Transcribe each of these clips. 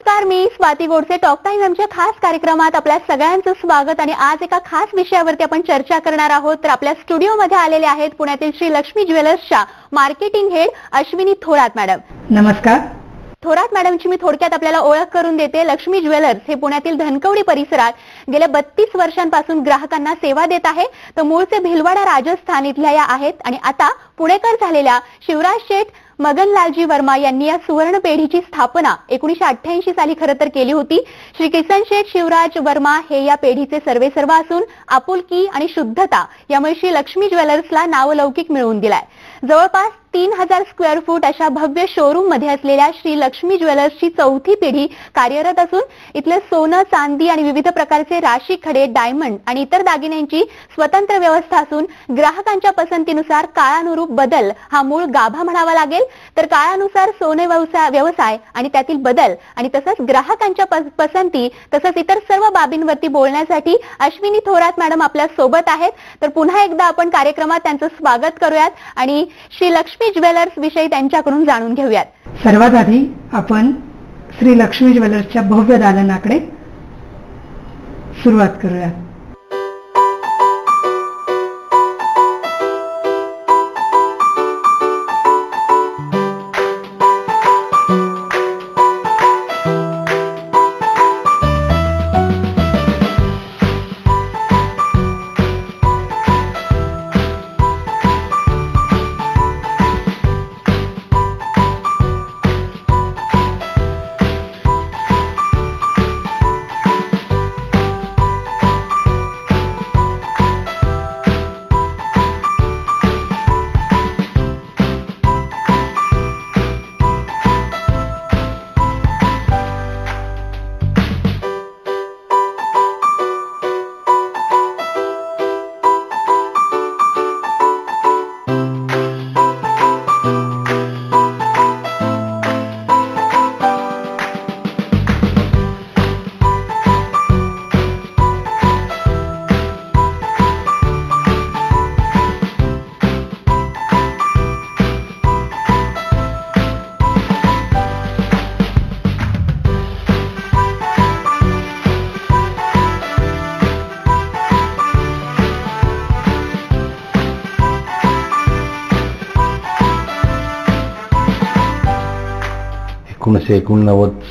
नमस्कार, मी Swati Godse. Talk time आमच्या खास कार्यक्रमात आपल्या सगळ्यांचं स्वागत. आणि आज एका खास विषयावरती आपण चर्चा करणार आहोत. तर आपल्या स्टुडिओमध्ये आलेले आहेत पुण्यातील श्री लक्ष्मी ज्वेलर्सच्या marketing head Ashwini Thorat madam. नमस्कार. थोरात मॅडमची मी थोडक्यात आपल्याला ओळख करून देते. लक्ष्मी ज्वेलर्स हे पुण्यातील धनकवडी परिसरात गेल्या 32 वर्षांपासून ग्राहकांना सेवा देत आहे. तर मूळचे भिलवाडा राजस्थान इथल्या या आहेत आणि आता पुणेकर झालेल्या शिवराज शेठ मगनलालजी वर्मा यांनी या सुवर्ण पेढीची स्थापना 1988 साली खरं तर केली होती. श्री किसन शेठ शिवराज वर्मा हे या पेढीचे सर्वेसर्वा असून आपुलकी आणि शुद्धता यामुळे श्री लक्ष्मी ज्वेलर्सला नावलौकिक मिळवून दिलाय. जवळपास 3000 स्क्वेअर फूट अशा भव्य शोरूम मध्ये असलेल्या श्री लक्ष्मी ज्वेलर्सची चौथी पिढी कार्यरत असून इथले सोनं, चांदी आणि विविध प्रकारचे राशी खडे, डायमंड आणि इतर दागिन्यांची स्वतंत्र व्यवस्था असून ग्राहकांच्या पसंतीनुसार काळानुरूप बदल हा मूळ गाभा म्हणावा लागेल. तर काळानुसार सोने व्यवसाय आणि त्यातील बदल आणि तसंच ग्राहकांच्या पसंती तसंच इतर सर्व बाबींवरती बोलण्यासाठी अश्विनी थोरात मॅडम आपल्या सोबत आहेत. तर पुन्हा एकदा आपण कार्यक्रमात त्यांचं स्वागत करूयात आणि श्री लक्ष्मी ज्वेलर्स विषयी त्यांच्याकडून जाणून घेऊयात. सर्वात आधी आपण श्री लक्ष्मी ज्वेलर्सच्या भव्य दालनाकडे सुरुवात करूयात.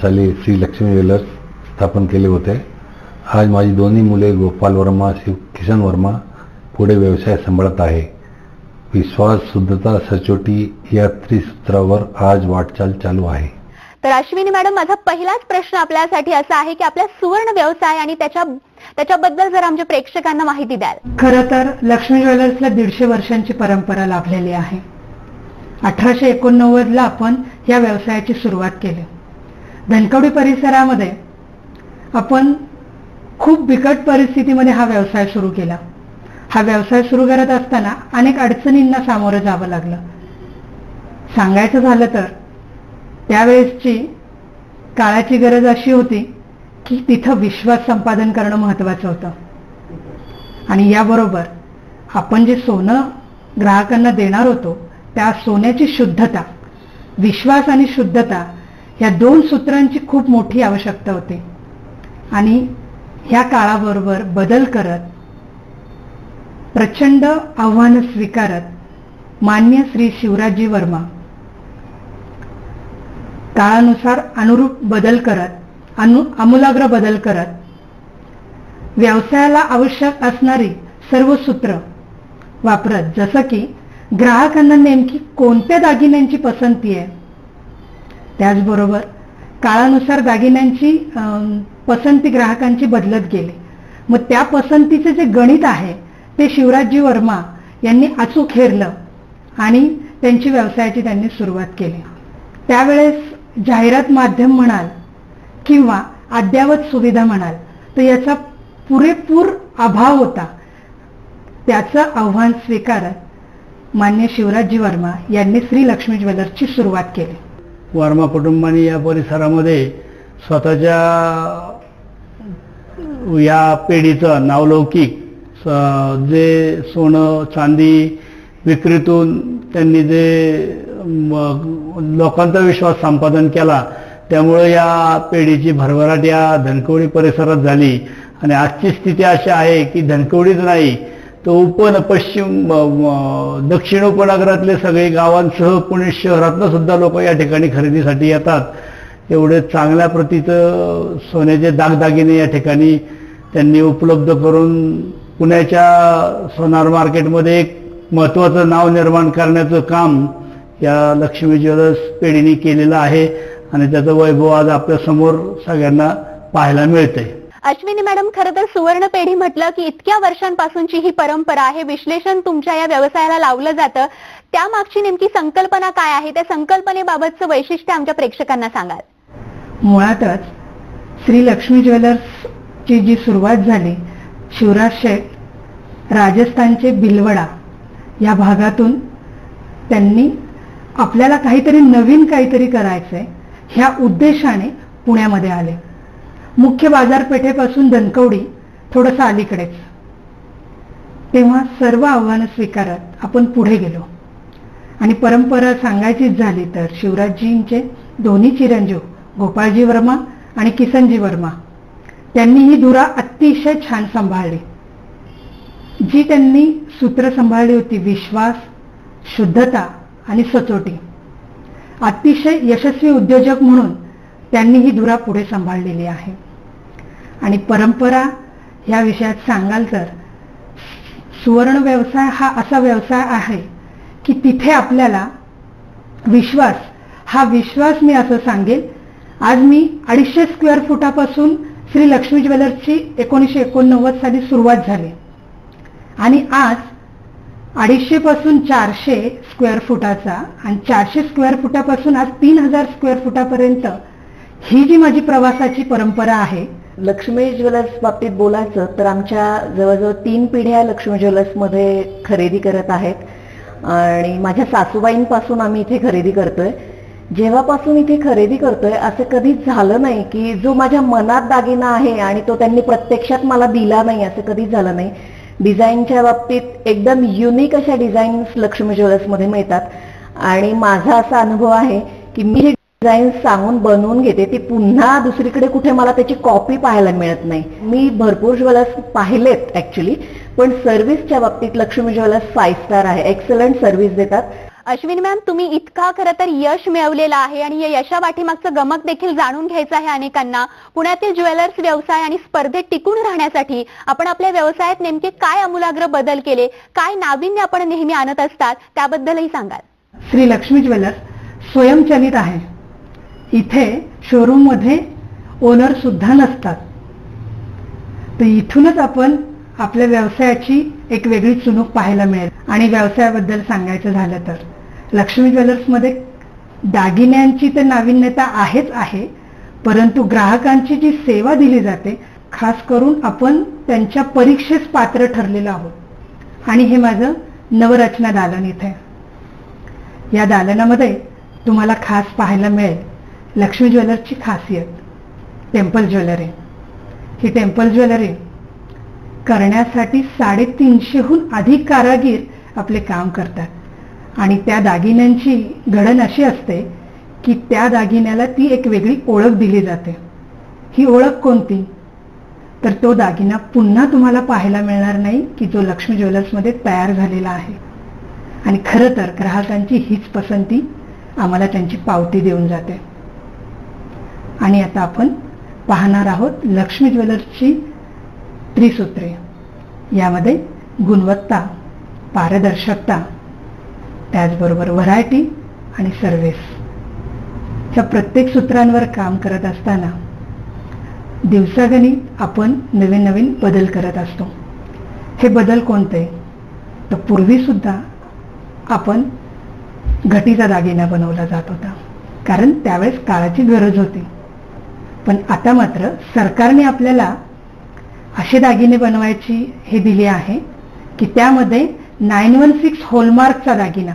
साली श्री लक्ष्मी ज्वेलर्स स्थापन केले होते. आज माझी दोन्ही मुले गोपाल वर्मा, किसन वर्मा पुढे व्यवसाय सांभाळत आहे. विश्वास, शुद्धता, सचोटी या त्रिसूत्रावर आज वाटचाल चालू आहे. तर अश्विनी मॅडम, माझा पहिलाच प्रश्न आपल्यासाठी असा आहे की आपल्या सुवर्ण व्यवसाय आणि त्याच्याबद्दल जर आमच्या प्रेक्षकांना माहिती द्याल. खरं तर लक्ष्मी ज्वेलर्सला 150 वर्षांची परंपरा लाभलेली आहे. 1889 ला आपण या व्यवसायाची सुरुवात केली. धनकवडी परिसरामध्ये आपण खूप बिकट परिस्थितीमध्ये हा व्यवसाय सुरू केला. हा व्यवसाय सुरू करत असताना अनेक अडचणींना सामोरं जावं लागलं. सांगायचं झालं तर त्यावेळेसची काळाची गरज अशी होती की तिथं विश्वास संपादन करणं महत्वाचं होतं आणि याबरोबर आपण जे सोनं ग्राहकांना देणार होतो त्या सोन्याची शुद्धता, विश्वास आणि शुद्धता या 2 सूत्रांची खूप मोठी आवश्यकता होती. आणि ह्या काळाबरोबर बदल करत, प्रचंड आव्हानं स्वीकारत मान्य श्री शिवराजजी वर्मा काळानुसार अनुरूप बदल करत, आमूलाग्र बदल करत व्यवसायाला आवश्यक असणारी सर्व सूत्र वापरत, जसं की ग्राहकांना नेमकी कोणत्या दागिन्यांची पसंती आहे, त्याचबरोबर काळानुसार दागिन्यांची पसंती ग्राहकांची बदलत गेली. मग त्या पसंतीचे जे गणित आहे ते शिवराजजी वर्मा यांनी अचूक हेरलं आणि त्यांची व्यवसायाची त्यांनी सुरुवात केली. त्यावेळेस जाहिरात माध्यम म्हणाल किंवा अद्ययावत सुविधा म्हणाल तर याचा पुरेपूर अभाव होता. त्याचं आव्हान स्वीकारत मान्य शिवराजजी वर्मा यांनी श्री लक्ष्मी ज्वेलर्सची सुरुवात केली. वर्मा कुटुंबाने या परिसरामध्ये स्वतःच्या या पेढीचं नावलौकिक जे सोनं चांदी विक्रीतून त्यांनी जे लोकांचा विश्वास संपादन केला त्यामुळे या पेढीची भरभराट या धनकवडी परिसरात झाली आणि आजची स्थिती अशी आहे की धनकवडीच नाही तो दक्षिण उपनगरातले सगळे गावांसह पुणे शहरातनं सुद्धा लोक या ठिकाणी खरेदीसाठी येतात। एवढे चांगल्या प्रतीचं सोन्याचे दागदागिने या ठिकाणी त्यांनी उपलब्ध करून पुण्याच्या सोनार मार्केटमध्ये एक महत्त्वाचं नाव निर्माण करण्याचं काम या लक्ष्मी ज्वेलर्स पेढीने केलेलं आहे आणि त्याचं वैभव आज आपल्या समोर सगळ्यांना पाहायला मिळतंय। अश्विनी मॅडम, खरं तर सुवर्ण पेढी म्हटलं की इतक्या वर्षांपासूनची ही परंपरा आहे, विश्लेषण तुमच्या या व्यवसायाला लावलं जातं, त्यामागची नेमकी संकल्पना काय आहे, त्या संकल्पनेबाबतचं वैशिष्ट्य आमच्या प्रेक्षकांना सांगाल? मुळातच श्री लक्ष्मी ज्वेलर्सची जी सुरुवात झाली, शिवराज शेठ राजस्थानचे भिलवडा या भागातून त्यांनी आपल्याला काहीतरी नवीन काहीतरी करायचंय ह्या उद्देशाने पुण्यामध्ये आले। मुख्य बाजारपेठेपासून धनकवडी थोडंसं अलीकडेच। तेव्हा सर्व आव्हानं स्वीकारत आपण पुढे गेलो आणि परंपरा सांगायचीच झाली तर शिवराजजींचे दोन्ही चिरंजीव गोपाळजी वर्मा आणि किसनजी वर्मा त्यांनी ही धुरा अतिशय छान सांभाळली। जी त्यांनी सूत्र सांभाळली होती विश्वास, शुद्धता आणि सचोटी। अतिशय यशस्वी उद्योजक म्हणून त्यांनी ही धुरा पुढे सांभाळलेली आहे। आणि परंपरा या विषयात सांगाल तर सुवर्ण व्यवसाय हा असा व्यवसाय आहे की तिथे आपल्याला विश्वास मी असं सांगेल, आज मी 250 स्क्वेअर फुटापासून श्री लक्ष्मी ज्वेलर्सची 1989 साली सुरुवात झाली आणि आज 250 पासून 400 स्क्वेअर फुटाचा आणि 400 स्क्वेअर फुटापासून आज 3000 स्क्वेअर फुटापर्यंत ही जी माझी प्रवासाची परंपरा आहे। लक्ष्मी ज्वेलर्स बाबतीत बोलायचं तर आमच्या जवळजवळ 3 पिढ्या लक्ष्मी ज्वेलर्समध्ये खरेदी करत आहेत आणि माझ्या सासूबाईंपासून आम्ही इथे खरेदी करतोय। जेव्हापासून इथे खरेदी करतोय असं कधीच झालं नाही की जो माझ्या मनात दागिना आहे आणि तो त्यांनी प्रत्यक्षात मला दिला नाही, असं कधीच झालं नाही। डिझाईनच्या बाबतीत एकदम युनिक अशा डिझाईन्स लक्ष्मी ज्वेलर्समध्ये मिळतात आणि माझा असा अनुभव आहे की मी हे डिझाईन सांगून बनवून घेते, ती पुन्हा दुसरीकडे कुठे मला त्याची कॉपी पाहायला मिळत नाही। मी भरपूर ज्वेलर्स पाहिलेत ऍक्च्युली, पण सर्व्हिसच्या बाबतीत लक्ष्मी ज्वेलर्स 5 स्टार आहे, एक्सलंट सर्व्हिस देतात। अश्विनी मॅम, तुम्ही इतका खरं तर यश मिळवलेलं आहे आणि या यशापाठीमागचं गमक देखील जाणून घ्यायचं आहे अनेकांना। पुण्यातील ज्वेलर्स व्यवसाय आणि स्पर्धेत टिकून राहण्यासाठी आपण आपल्या व्यवसायात नेमके काय आमूलाग्र बदल केले, काय नाविन्य आपण नेहमी आणत असतात, त्याबद्दलही सांगाल? श्री लक्ष्मी ज्वेलर्स स्वयंचलित आहे। इथे शोरूम मध्ये ओनर सुद्धा नसतात, तर इथूनच आपण आपल्या व्यवसायाची एक वेगळी चुणूक पाहायला मिळेल। आणि व्यवसायाबद्दल सांगायचं झालं तर लक्ष्मी ज्वेलर्समध्ये दागिन्यांची तर नाविन्यता आहेच आहे, परंतु ग्राहकांची जी सेवा दिली जाते, खास करून आपण त्यांच्या परीक्षेस पात्र ठरलेलो आहोत। आणि हे माझं नवरचना दालन इथे। या दालनामध्ये तुम्हाला खास पाहायला मिळेल लक्ष्मी ज्वेलर्सची खासियत टेम्पल ज्वेलरी। ही टेम्पल ज्वेलरी करण्यासाठी 350हून अधिक कारागीर आपले काम करतात आणि त्या दागिन्यांची घडण अशी असते की त्या दागिन्याला ती एक वेगळी ओळख दिली जाते। ही ओळख कोणती? तर तो दागिना पुन्हा तुम्हाला पाहायला मिळणार नाही की जो लक्ष्मी ज्वेलर्समध्ये तयार झालेला आहे। आणि खरं तर ग्राहकांची हीच पसंती आम्हाला त्यांची पावती देऊन जाते। आणि आता आपण पाहणार आहोत लक्ष्मी ज्वेलर्सची त्रिसूत्रे। यामध्ये गुणवत्ता, पारदर्शकता, त्याचबरोबर व्हरायटी आणि सर्व्हिस ह्या प्रत्येक सूत्रांवर काम करत असताना दिवसागणिक आपण नवीन नवीन बदल करत असतो। हे बदल कोणते? तर पूर्वी सुद्धा आपण घटीचा दागिना बनवला जात होता, कारण त्यावेळेस काळाची गरज होती। पण आता मात्र सरकारने आपल्याला असे दागिने बनवायची हे दिले आहे की त्यामध्ये 916 हॉलमार्कचा दागिना,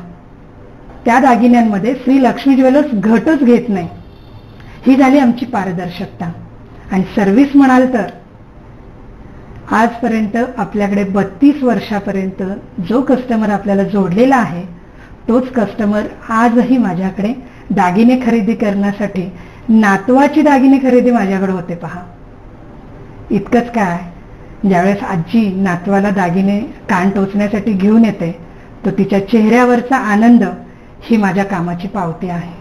त्या दागिन्यांमध्ये श्री लक्ष्मी ज्वेलर्स घटच घेत नाही। ही झाली आमची पारदर्शकता। आणि सर्व्हिस म्हणाल तर आजपर्यंत आपल्याकडे 32 वर्षापर्यंत जो कस्टमर आपल्याला जोडलेला आहे, तोच कस्टमर आजही माझ्याकडे दागिने खरेदी करण्यासाठी नातवाची दागिने खरेदी माझ्याकडे होते पहा. इतकंच काय, ज्यावेळेस आजी नातवाला दागिने कान टोचण्यासाठी घेऊन येते तो तिच्या चेहऱ्यावरचा आनंद ही माझ्या कामाची पावती आहे.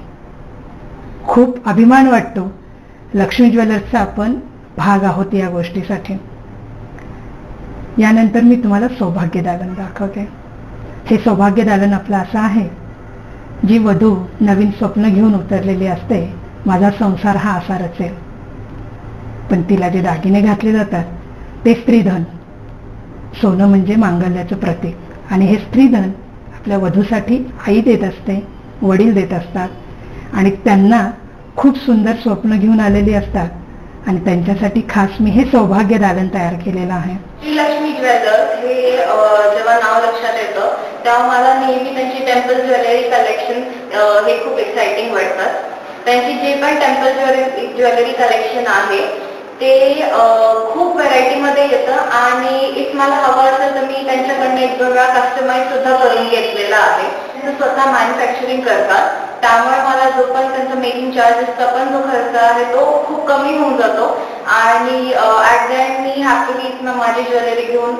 खूप अभिमान वाटतो लक्ष्मी ज्वेलर्सचा आपण भाग आहोत या गोष्टीसाठी. यानंतर मी तुम्हाला सौभाग्य दालन दाखवते. हे सौभाग्य दालन आपलं असं आहे, जी वधू नवीन स्वप्न घेऊन उतरलेली असते, माझा संसार हा असा रचेल, पण तिला जे दागिने घातले जातात ते स्त्रीधन. सोनं म्हणजे मांगल्याचं प्रतीक, आणि हे स्त्रीधन आपल्या वधूसाठी आई देत असते, वडील देत असतात, आणि त्यांना खूप सुंदर स्वप्न घेऊन आलेली असतात, आणि त्यांच्यासाठी खास मी हे सौभाग्य दालन तयार केलेलं आहे. श्री लक्ष्मी ज्वेलर्स हे जेव्हा नाव लक्षात येतं तेव्हा मला नेहमी त्यांची टेम्पल ज्वेलरी कलेक्शन हे खूप एक्साइटिंग वाटतात. त्यांची जे पण टेम्पल ज्वेलरी कलेक्शन आहे ते खूप व्हरायटीमध्ये येतं, आणि इफ मला हवं असेल तर मी त्यांच्याकडनं एक वेगळा कस्टमाइज सुद्धा करून घेतलेला आहे. ते स्वतः मॅन्युफॅक्चरिंग करतात, त्यामुळे मला जो पण त्यांचा मेकिंग चार्जेसचा पण जो खर्च आहे तो खूप कमी होऊन जातो, आणि at the and me happily इथनं माझी ज्वेलरी घेऊन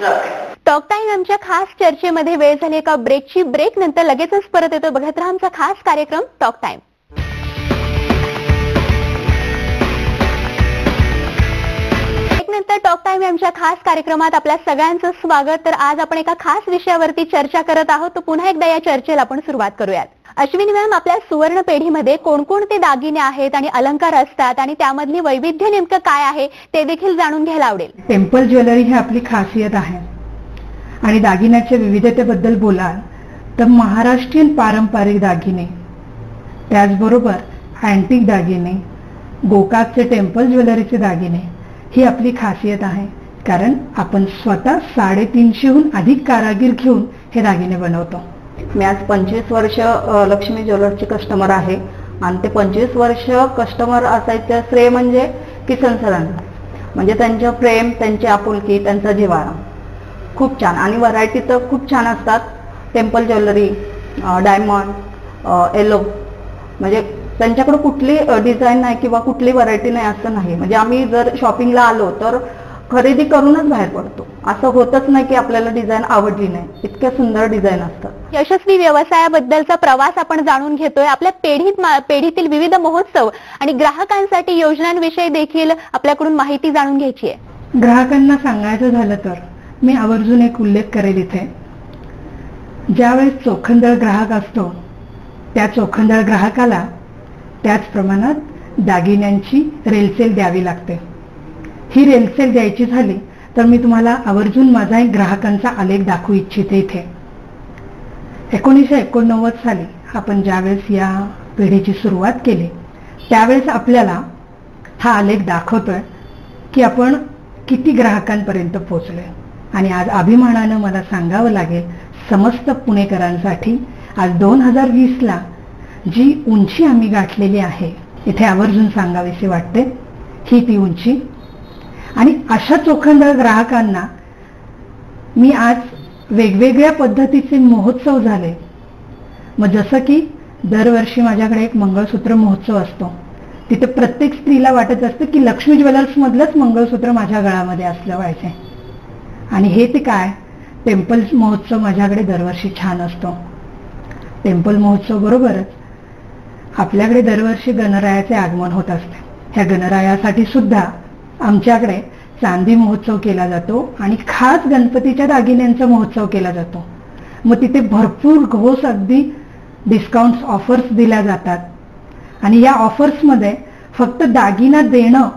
जाते. टॉक टाइम आमच्या खास चर्चेमध्ये वेळ झाली एका ब्रेकची. ब्रेक नंतर लगेचच परत येतो. बघत राहा आमचा खास कार्यक्रम टॉक टाइम. नंतर टॉक टाइम आमच्या खास कार्यक्रमात आपल्या सगळ्यांचं स्वागत. तर आज आपण एका खास विषयावरती चर्चा करत आहोत. तर पुन्हा एकदा या चर्चेला आपण सुरुवात करूयात. अश्विनी मॅम, आपल्या सुवर्ण पेढीमध्ये कोणकोणते दागिने आहेत आणि अलंकार असतात, आणि त्यामधली वैविध्य नेमकं काय आहे ते देखील जाणून घ्यायला आवडेल. टेम्पल ज्वेलरी ही आपली खासियत आहे, आणि दागिन्याच्या विविधतेबद्दल बोलाल तर महाराष्ट्रीयन पारंपरिक दागिने, त्याचबरोबर अँटिक दागिने, गोकाकचे टेम्पल ज्वेलरीचे दागिने ही आपली खासियत आहे. कारण आपण स्वतः 350हून अधिक कारागीर घेऊन हे दागिने बनवतो. मी आज 25 वर्ष लक्ष्मी ज्वेलर्सचे कस्टमर आहे, आणि ते 25 वर्ष कस्टमर असायचं श्रेय म्हणजे किसन सरांना. म्हणजे त्यांचं प्रेम, त्यांची आपुलकी, त्यांचा जिव्हाळा खूप छान, आणि व्हरायटी तर खूप छान असतात. टेम्पल ज्वेलरी, डायमंड, येलो, म्हणजे त्यांच्याकडे कुठली डिझाईन नाही किंवा कुठली व्हरायटी नाही असं नाही. म्हणजे आम्ही जर शॉपिंगला आलो तर खरेदी करूनच बाहेर पडतो. असं होतच नाही की आपल्याला डिझाईन आवडली नाही, इतक्या सुंदर डिझाईन असतात. यशस्वी व्यवसायाबद्दलचा प्रवास आपण जाणून घेतोय. आपल्या पेढीतील विविध महोत्सव आणि ग्राहकांसाठी योजनांविषयी देखील आपल्याकडून माहिती जाणून घ्यायची आहे. ग्राहकांना सांगायचं झालं तर मी आवर्जून एक उल्लेख करेल इथे. ज्यावेळेस चोखंदळ ग्राहक असतो त्या चोखंदळ ग्राहकाला त्याच प्रमाणात दागिन्यांची रेलसेल द्यावी लागते. ही रेलसेल द्यायची झाली तर मी तुम्हाला आवर्जून माझा एक ग्राहकांचा आलेख दाखवू इच्छिते. इथे 1989 साली आपण ज्यावेळेस या पिढीची सुरुवात केली त्यावेळेस आपल्याला हा आलेख दाखवतोय की आपण किती ग्राहकांपर्यंत पोहोचलोय. आणि आज अभिमानानं मला सांगावं लागेल, समस्त पुणेकरांसाठी आज 2020ला जी उंची आम्ही गाठलेली आहे, इथे आवर्जून सांगावीशी वाटते, ही ती उंची. आणि अशा चोखंदळ ग्राहकांना मी आज वेगवेगळ्या पद्धतीचे महोत्सव झाले. मग जसं की दरवर्षी माझ्याकडे एक मंगळसूत्र महोत्सव असतो. तिथे प्रत्येक स्त्रीला वाटत असतं की लक्ष्मी ज्वेलर्स मधलंच मंगळसूत्र माझ्या गळ्यामध्ये असलं पाहिजे. आणि हे ते काय, टेम्पल महोत्सव माझ्याकडे दरवर्षी छान असतो. टेम्पल महोत्सव बरोबरच आपल्याकडे दरवर्षी गणरायाचे आगमन होत असते. ह्या गणरायासाठी सुद्धा आमच्याकडे चांदी महोत्सव केला जातो, आणि खास गणपतीच्या दागिन्यांचा महोत्सव केला जातो. मग तिथे भरपूर घोष अगदी डिस्काउंट्स, ऑफर्स दिल्या जातात. आणि या ऑफर्समध्ये फक्त दागिना देणं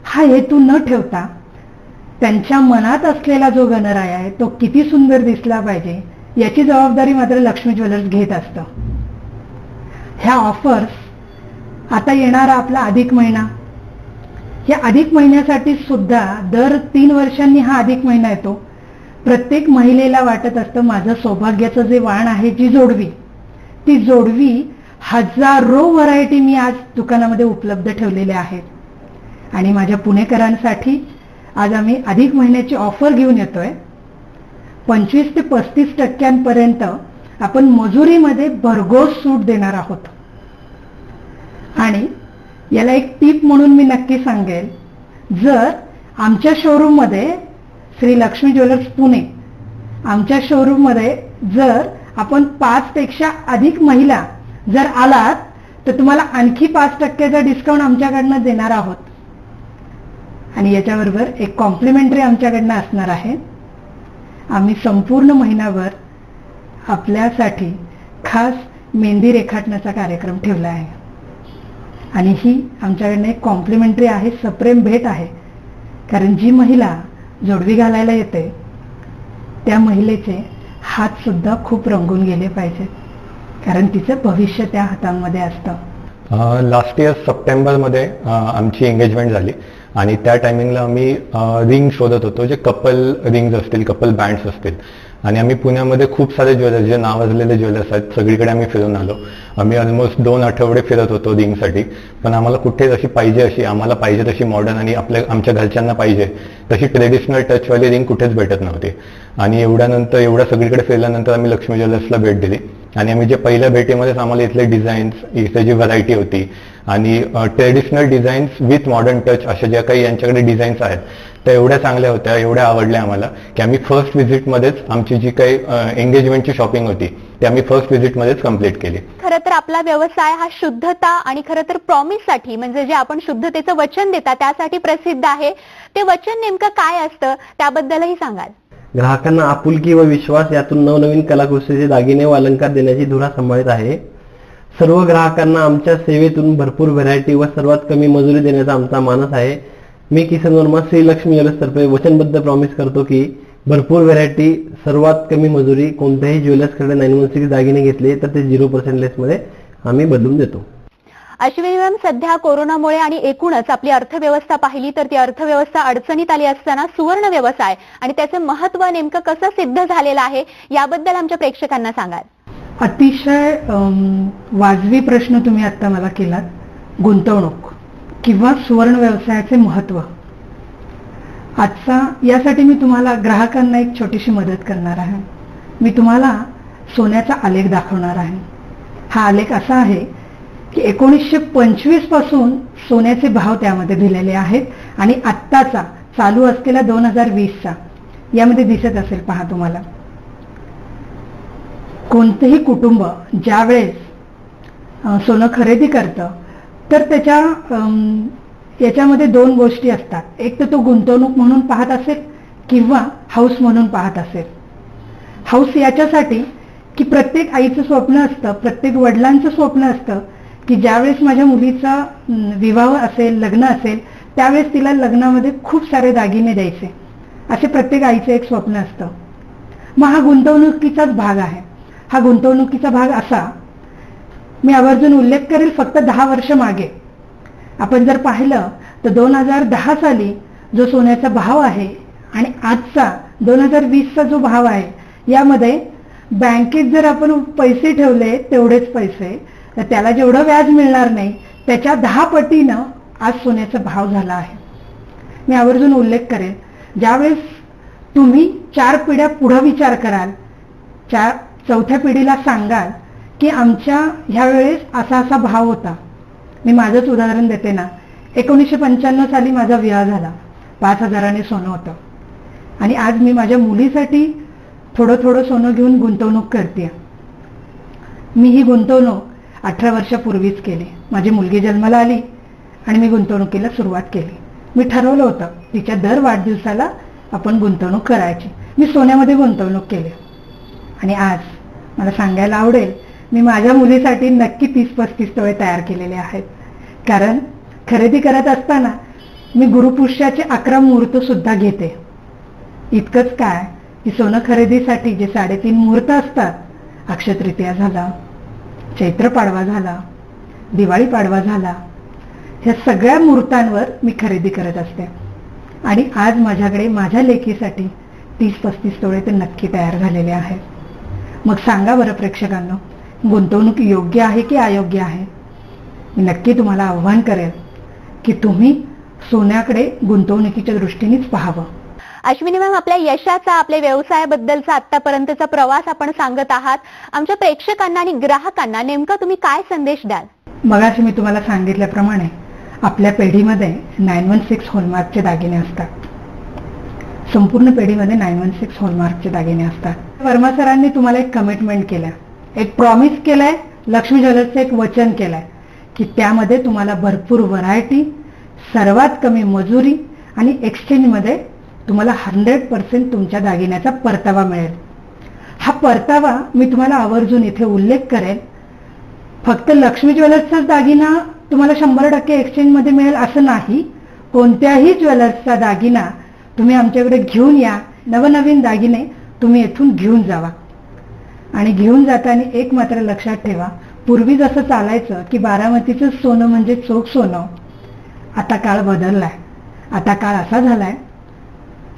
हा हेतू न ठेवता त्यांच्या मनात असलेला जो गणराया आहे तो किती सुंदर दिसला पाहिजे याची जबाबदारी मात्र लक्ष्मी ज्वेलर्स घेत असतं. ह्या ऑफर्स, आता येणारा आपला अधिक महिना, या अधिक महिन्यासाठी सुद्धा दर 3 वर्षांनी हा अधिक महिना येतो. प्रत्येक महिलेला वाटत असतं माझं सौभाग्याचं जे वाण आहे, जी जोडवी, ती जोडवी हजारो व्हरायटी मी आज दुकानामध्ये उपलब्ध ठेवलेल्या आहेत. आणि माझ्या पुणेकरांसाठी आज आम्ही अधिक महिन्याची ऑफर घेऊन येतोय. 25 ते 35% आपण मजुरीमध्ये भरघोस सूट देणार आहोत. आणि याला एक टीप म्हणून मी नक्की सांगेल, जर आमच्या शोरूम मध्ये श्री लक्ष्मी ज्वेलर्स पुणे आमच्या शोरूम मध्ये जर आपण 5 पेक्षा अधिक महिला जर आलात तर तुम्हाला आणखी 5% डिस्काउंट आमच्याकडनं देणार आहोत. आणि याच्याबरोबर एक कॉम्प्लिमेंटरी आमच्याकडनं असणार आहे. आम्ही संपूर्ण महिनाभर आपल्यासाठी खास मेहंदी रेखाटण्याचा कार्यक्रम ठेवला आहे आणि ही आमच्याकडनं एक कॉम्प्लिमेंटरी आहे, सप्रेम भेट आहे. कारण जी महिला जोडवी घालायला येते त्या महिलेचे हात सुद्धा खूप रंगून गेले पाहिजेत, कारण तिचं भविष्य त्या हातांमध्ये असतं. लास्ट इयर सप्टेंबरमध्ये आमची एंगेजमेंट झाली आणि त्या टायमिंगला आम्ही रिंग शोधत होतो, जे कपल रिंग्स असतील, कपल बँड्स असतील. आणि आम्ही पुण्यामध्ये खूप सारे ज्वेलर्स, जे नावाजलेले ज्वेलर्स आहेत, सगळीकडे आम्ही फिरून आलो. आम्ही ऑलमोस्ट 2 आठवडे फिरत होतो रिंगसाठी, पण आम्हाला कुठे जशी पाहिजे अशी, आम्हाला पाहिजे तशी मॉडर्न आणि आमच्या घरच्यांना पाहिजे तशी ट्रेडिशनल टचवाली रिंग कुठेच भेटत नव्हती. आणि एवढ्या सगळीकडे फिरल्यानंतर आम्ही लक्ष्मी ज्वेलर्सला भेट दिली आणि आम्ही जे पहिल्या भेटीमध्येच आम्हाला इथले डिझाईन्स, इथे जी व्हरायटी होती आणि traditional designs with modern touch अशा ज्या काही यांच्याकडे डिझाईन्स आहेत त्या एवढ्या चांगल्या होत्या, एवढ्या आवडल्या आम्हाला की आम्ही फर्स्ट व्हिजिटमध्येच आमची जी काही एंगेजमेंटची शॉपिंग होती ती आम्ही फर्स्ट व्हिजिटमध्येच कम्प्लीट केली. खरं तर आपला व्यवसाय हा शुद्धता आणि खरं तर प्रॉमिससाठी, म्हणजे जे आपण शुद्धतेचं वचन देता त्यासाठी प्रसिद्ध आहे. ते वचन नेमकं काय असतं त्याबद्दलही सांगाल. ग्राहकांना आपुलकी व विश्वास यातून नवनवीन कलाकुसरीचे दागिने व अलंकार देण्याची धुरा सांभाळत आहे. सर्व ग्राहकांना आमच्या सेवेतून भरपूर व्हरायटी व सर्वात कमी मजुरी देण्याचा आमचा मानस आहे. मी किसन वर्मा श्री लक्ष्मी ज्वेलर्स तर्फे वचनबद्ध प्रॉमिस करतो की भरपूर व्हरायटी, सर्वात कमी मजुरी, कोणत्याही ज्वेलर्सकडे 916 दागिने घेतले तर ते 0% लेसमध्ये आम्ही बदलून देतो. अश्विनी मॅम, सध्या कोरोनामुळे आणि एकूणच आपली अर्थव्यवस्था पाहिली तर ती अर्थव्यवस्था अडचणीत आली असताना सुवर्ण व्यवसाय आणि त्याचे महत्त्व नेमकं कसं सिद्ध झालेलं आहे याबद्दल आमच्या प्रेक्षकांना सांगाल. अतिशय वाजवी प्रश्न तुम्ही आता मला केलात. गुंतवणूक किंवा सुवर्ण व्यवसायाचे महत्त्व. आजचा यासाठी मी तुम्हाला ग्राहकांना एक छोटीशी मदत करणार आहे. मी तुम्हाला सोन्याचा आलेख दाखवणार आहे. हा आलेख असा आहे की 1925 पासून सोन्याचे भाव त्यामध्ये दिलेले आहेत आणि आत्ताचा चालू असलेला 2020चा यामध्ये दिसत असेल, पहा तुम्हाला. कोणतेही कुटुंब ज्यावेळेस सोनं खरेदी करतं तर याच्यामध्ये 2 गोष्टी असतात. एक तर तो गुंतवणूक म्हणून पाहत असेल किंवा हाऊस म्हणून पाहत असेल. हाऊस याच्यासाठी की प्रत्येक आईचं स्वप्न असतं, प्रत्येक वडिलांचं स्वप्न असतं की ज्यावेळेस माझ्या मुलीचा विवाह असेल, लग्न असेल, त्यावेळेस तिला लग्नामध्ये खूप सारे दागिने द्यायचे, असे प्रत्येक आईचं एक स्वप्न असतं. मग हा गुंतवणुकीचाच भाग आहे. हा गुंतवणुकीचा भाग असा, मी आवर्जून उल्लेख करेल फक्त 10 वर्ष मागे. आपण जर पाहिलं तर 2010 साली जो सोन्याचा भाव आहे आणि आजचा 2020चा जो भाव आहे, यामध्ये बँकेत जर आपण पैसे ठेवले तेवढेच पैसे तर त्याला जेवढं व्याज मिळणार नाही त्याच्या 10 पटीनं आज सोन्याचा भाव झाला आहे. मी आवर्जून उल्लेख करेन, ज्यावेळेस तुम्ही 4 पिढ्या पुढे विचार कराल, 4थ्या पिढीला सांगाल की आमच्या ह्या वेळेस असा भाव होता. मी माझंच उदाहरण देते ना. 1995 साली माझा विवाह झाला, 5000ने सोनं होतं आणि आज मी माझ्या मुलीसाठी थोडं सोनं घेऊन गुंतवणूक करते. मी ही गुंतवणूक 18 वर्षापूर्वीच केली. माझी मुलगी जन्माला आली आणि मी गुंतवणुकीला सुरुवात केली. मी ठरवलं होतं तिच्या दर वाढदिवसाला आपण गुंतवणूक करायची. मी सोन्यामध्ये गुंतवणूक केली आणि आज मला सांगायला आवडेल, मी माझ्या मुलीसाठी नक्की 30-35 तोळे तयार केलेले आहेत. कारण खरेदी करत असताना मी गुरुपुष्याचे 11 मुहूर्त सुद्धा घेते. इतकंच काय की सोनं खरेदीसाठी जे 3.5 मुहूर्त असतात, अक्षय तृतीया झाला, चैत्र पाडवा झाला, दिवाळी पाडवा झाला, ह्या सगळ्या मुहूर्तांवर मी खरेदी करत असते. आणि आज माझ्याकडे माझ्या लेकीसाठी 30-35 तोळे ते नक्की तयार झालेले आहेत. मग सांगा बरं प्रेक्षकांनो, गुंतवणूक योग्य आहे की अयोग्य आहे? मी नक्की तुम्हाला आव्हान करेल की तुम्ही सोन्याकडे गुंतवणुकीच्या दृष्टीनेच पाहावं. अश्विनी मॅम, आपल्या यशाचा, आपल्या व्यवसायाबद्दलचा आतापर्यंतचा प्रवास आपण सांगत आहात. आमच्या प्रेक्षकांना आणि ग्राहकांना नेमका तुम्ही काय संदेश द्याल? मगाशी मी तुम्हाला सांगितल्याप्रमाणे आपल्या पेढीमध्ये 916 हॉलमार्कचे दागिने असतात. संपूर्ण पेढीमध्ये 916 हॉलमार्कचे दागिने असतात. वर्मा सरांनी तुम्हाला एक कमिटमेंट केलं, एक प्रॉमिस केलंय, लक्ष्मी ज्वेलर्सचं एक वचन केलंय की त्यामध्ये तुम्हाला भरपूर व्हरायटी, सर्वात कमी मजुरी आणि एक्सचेंजमध्ये तुम्हाला 100% तुमच्या दागिन्याचा परतावा मिळेल. हा परतावा मी तुम्हाला आवर्जून इथे उल्लेख करेन. फक्त लक्ष्मी ज्वेलर्सचाच दागिना तुम्हाला 100% एक्सचेंजमध्ये मिळेल असं नाही. कोणत्याही ज्वेलर्सचा दागिना तुम्ही आमच्याकडे घेऊन या, नवनवीन दागिने तुम्ही येथून घेऊन जावा. आणि घेऊन जाताना एक मात्र लक्षात ठेवा, पूर्वी जसं चालायचं की बारामतीचं सोनं म्हणजे चोख सोनं, आता काळ बदललाय. आता काळ असा झालाय,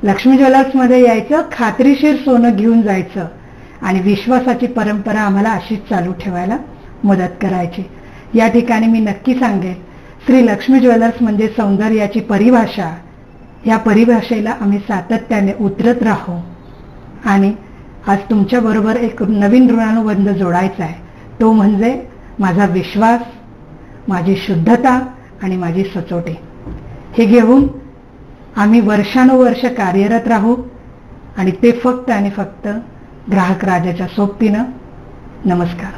लक्ष्मी ज्वेलर्समध्ये यायचं, खात्रीशीर सोनं घेऊन जायचं आणि विश्वासाची परंपरा आम्हाला अशीच चालू ठेवायला मदत करायची. या ठिकाणी मी नक्की सांगेन, श्री लक्ष्मी ज्वेलर्स म्हणजे सौंदर्याची परिभाषा. या परिभाषेला आम्ही सातत्याने उतरत राहू आणि आज तुमच्याबरोबर एक नवीन ऋणानुबंध जोडायचा आहे. तो म्हणजे माझा विश्वास, माझी शुद्धता आणि माझी सचोटी. हे घेऊन आम्ही वर्षानुवर्ष कार्यरत राहू आणि ते फक्त आणि फक्त ग्राहक राजाच्या सोबतीनं. नमस्कार.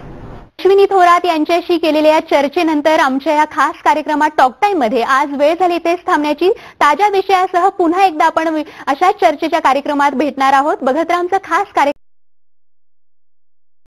अश्विनी थोरात यांच्याशी केलेल्या या चर्चेनंतर आमच्या या खास कार्यक्रमात टॉक टाइम मध्ये आज वेळ झाली तेच थांबण्याची. ताज्या विषयासह पुन्हा एकदा आपण अशाच चर्चेच्या कार्यक्रमात भेटणार आहोत. बघत राहा आमचा खास कार्यक्रम.